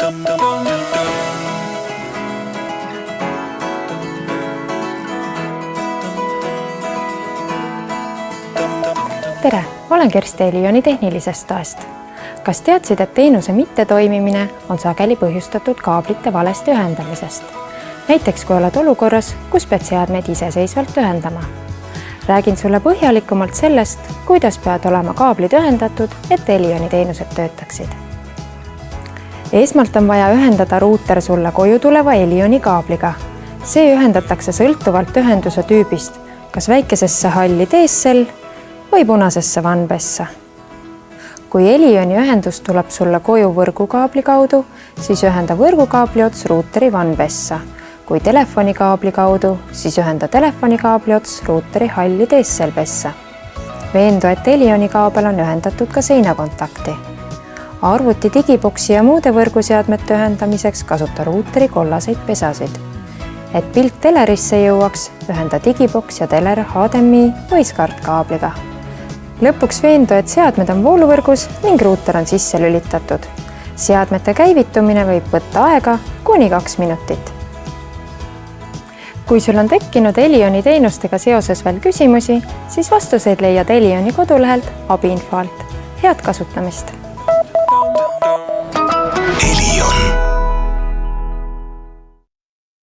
Tere, olen Kersti Elioni Tehnilisest Toest. Kas teadsid, et teenuse mittetoimimine on sageli põhjustatud kaablite valesti ühendamisest? Näiteks kui oled olukorras, kus pead seadmeid iseseisvalt ühendama. Räägin sulle põhjalikumalt sellest, kuidas peavad olema kaablid ühendatud, et Elioni teenused töötaksid. Esmalt on vaja ühendada ruuter sulle koju tuleva Elioni kaabliga. See ühendatakse sõltuvalt ühenduse tüübist, kas väikesesse halli DSL või punasesse WAN-pessa. Kui Elioni ühendus tuleb sulle koju võrgukaabli kaudu, siis ühenda võrgukaabli ots ruuteri WAN-pessa. Kui telefonikaabli kaudu, siis ühenda telefonikaabli ots ruuteri halli DSL-pessa. Veendu, et Elioni kaabel on ühendatud ka seinakontakti. Arvuti, digiboksi ja muude võrguseadmete ühendamiseks kasuta ruuteri kollaseid pesasid. Et pilt telerisse jõuaks, ühenda digiboks ja teler HDMI või SCART kaabliga. Lõpuks veendu, et seadmed on vooluvõrgus ning ruuter on sisse lülitatud. Seadmete käivitumine võib võtta aega kuni 2 minutit. Kui sul on tekkinud Elioni teenustega seoses veel küsimusi, siis vastuseid leiad Elioni kodulehelt abiinfo alt. Head kasutamist!